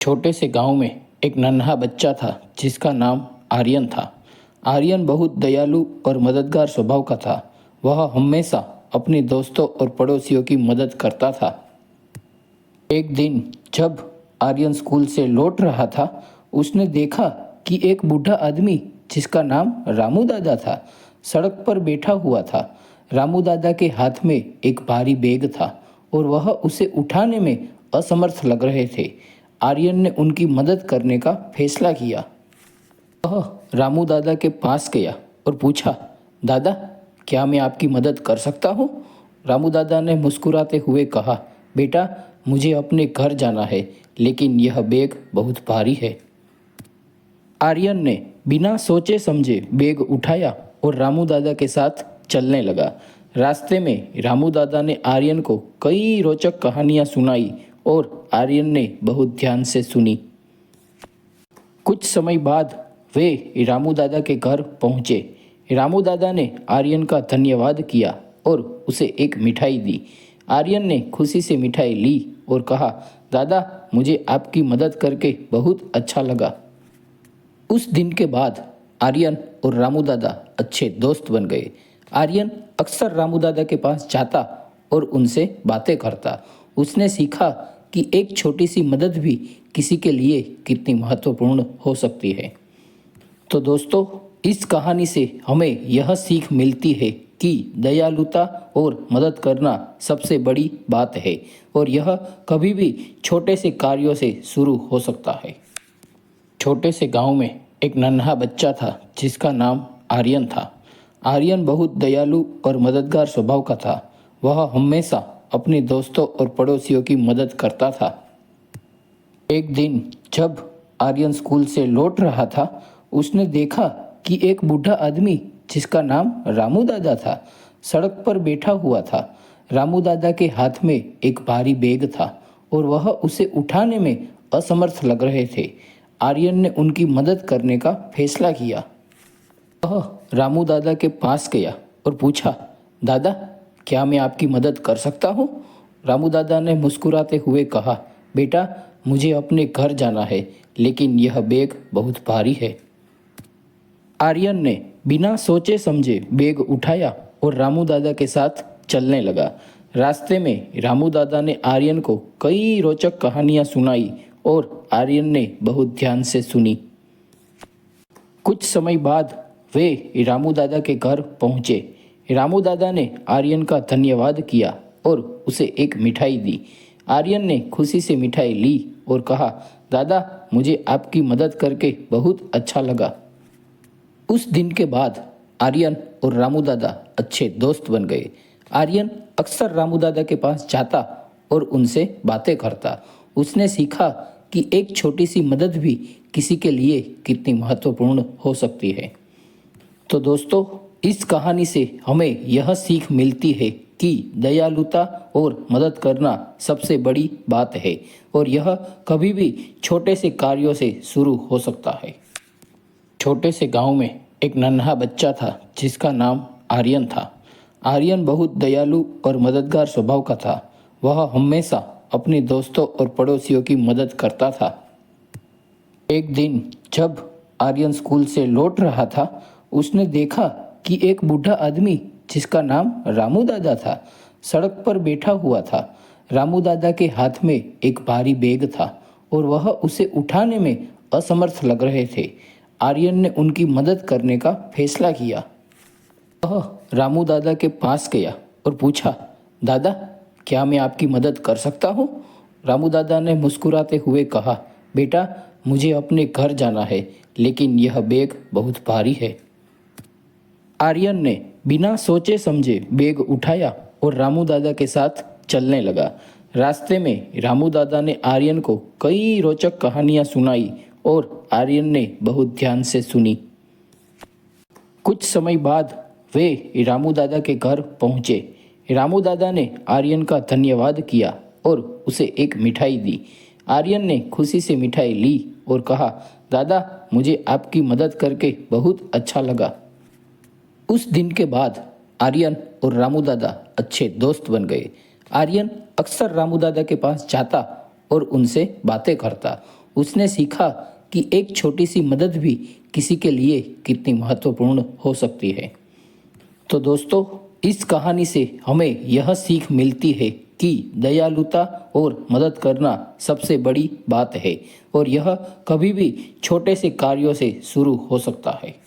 छोटे से गांव में एक नन्हा बच्चा था जिसका नाम आर्यन था। आर्यन बहुत दयालु और मददगार स्वभाव का था। वह हमेशा अपने दोस्तों और पड़ोसियों की मदद करता था। एक दिन जब आर्यन स्कूल से लौट रहा था, उसने देखा कि एक बूढ़ा आदमी जिसका नाम रामू दादा था, सड़क पर बैठा हुआ था। रामू दादा के हाथ में एक भारी बैग था और वह उसे उठाने में असमर्थ लग रहे थे। आर्यन ने उनकी मदद करने का फैसला किया। वह रामू दादा के पास गया और पूछा, दादा, क्या मैं आपकी मदद कर सकता हूँ? रामू दादा ने मुस्कुराते हुए कहा, बेटा, मुझे अपने घर जाना है, लेकिन यह बैग बहुत भारी है। आर्यन ने बिना सोचे समझे बैग उठाया और रामू दादा के साथ चलने लगा। रास्ते में रामू दादा ने आर्यन को कई रोचक कहानियां सुनाई और आर्यन ने बहुत ध्यान से सुनी। कुछ समय बाद वे रामू दादा के घर पहुंचे। रामू दादा ने आर्यन का धन्यवाद किया और उसे एक मिठाई दी। आर्यन ने खुशी से मिठाई ली और कहा, दादा, मुझे आपकी मदद करके बहुत अच्छा लगा। उस दिन के बाद आर्यन और रामू दादा अच्छे दोस्त बन गए। आर्यन अक्सर रामू दादा के पास जाता और उनसे बातें करता। उसने सीखा कि एक छोटी सी मदद भी किसी के लिए कितनी महत्वपूर्ण हो सकती है। तो दोस्तों, इस कहानी से हमें यह सीख मिलती है कि दयालुता और मदद करना सबसे बड़ी बात है और यह कभी भी छोटे से कार्यों से शुरू हो सकता है। छोटे से गांव में एक नन्हा बच्चा था जिसका नाम आर्यन था। आर्यन बहुत दयालु और मददगार स्वभाव का था। वह हमेशा अपने दोस्तों और पड़ोसियों की मदद करता था। एक दिन जब आर्यन स्कूल से लौट रहा था, उसने देखा कि एक बूढ़ा आदमी जिसका नाम रामू दादा था, सड़क पर बैठा हुआ था। रामू दादा के हाथ में एक भारी बैग था और वह उसे उठाने में असमर्थ लग रहे थे। आर्यन ने उनकी मदद करने का फैसला किया। वह रामू दादा के पास गया और पूछा, दादा, क्या मैं आपकी मदद कर सकता हूँ? रामू दादा ने मुस्कुराते हुए कहा, बेटा, मुझे अपने घर जाना है, लेकिन यह बैग बहुत भारी है। आर्यन ने बिना सोचे समझे बैग उठाया और रामू दादा के साथ चलने लगा। रास्ते में रामू दादा ने आर्यन को कई रोचक कहानियां सुनाई और आर्यन ने बहुत ध्यान से सुनी। कुछ समय बाद वे रामू दादा के घर पहुंचे। रामू दादा ने आर्यन का धन्यवाद किया और उसे एक मिठाई दी। आर्यन ने खुशी से मिठाई ली और कहा, दादा, मुझे आपकी मदद करके बहुत अच्छा लगा। उस दिन के बाद आर्यन और रामू दादा अच्छे दोस्त बन गए। आर्यन अक्सर रामू दादा के पास जाता और उनसे बातें करता। उसने सीखा कि एक छोटी सी मदद भी किसी के लिए कितनी महत्वपूर्ण हो सकती है। तो दोस्तों, इस कहानी से हमें यह सीख मिलती है कि दयालुता और मदद करना सबसे बड़ी बात है और यह कभी भी छोटे से कार्यों से शुरू हो सकता है। छोटे से गांव में एक नन्हा बच्चा था जिसका नाम आर्यन था। आर्यन बहुत दयालु और मददगार स्वभाव का था। वह हमेशा अपने दोस्तों और पड़ोसियों की मदद करता था। एक दिन जब आर्यन स्कूल से लौट रहा था, उसने देखा कि एक बूढ़ा आदमी जिसका नाम रामू दादा था, सड़क पर बैठा हुआ था। रामू दादा के हाथ में एक भारी बैग था और वह उसे उठाने में असमर्थ लग रहे थे। आर्यन ने उनकी मदद करने का फैसला किया। वह रामू दादा के पास गया और पूछा, दादा, क्या मैं आपकी मदद कर सकता हूँ? रामू दादा ने मुस्कुराते हुए कहा, बेटा, मुझे अपने घर जाना है, लेकिन यह बैग बहुत भारी है। आर्यन ने बिना सोचे समझे बैग उठाया और रामू दादा के साथ चलने लगा। रास्ते में रामू दादा ने आर्यन को कई रोचक कहानियां सुनाई और आर्यन ने बहुत ध्यान से सुनी। कुछ समय बाद वे रामू दादा के घर पहुंचे। रामू दादा ने आर्यन का धन्यवाद किया और उसे एक मिठाई दी। आर्यन ने खुशी से मिठाई ली और कहा, दादा, मुझे आपकी मदद करके बहुत अच्छा लगा। उस दिन के बाद आर्यन और रामू दादा अच्छे दोस्त बन गए। आर्यन अक्सर रामू दादा के पास जाता और उनसे बातें करता। उसने सीखा कि एक छोटी सी मदद भी किसी के लिए कितनी महत्वपूर्ण हो सकती है। तो दोस्तों, इस कहानी से हमें यह सीख मिलती है कि दयालुता और मदद करना सबसे बड़ी बात है और यह कभी भी छोटे से कार्यों से शुरू हो सकता है।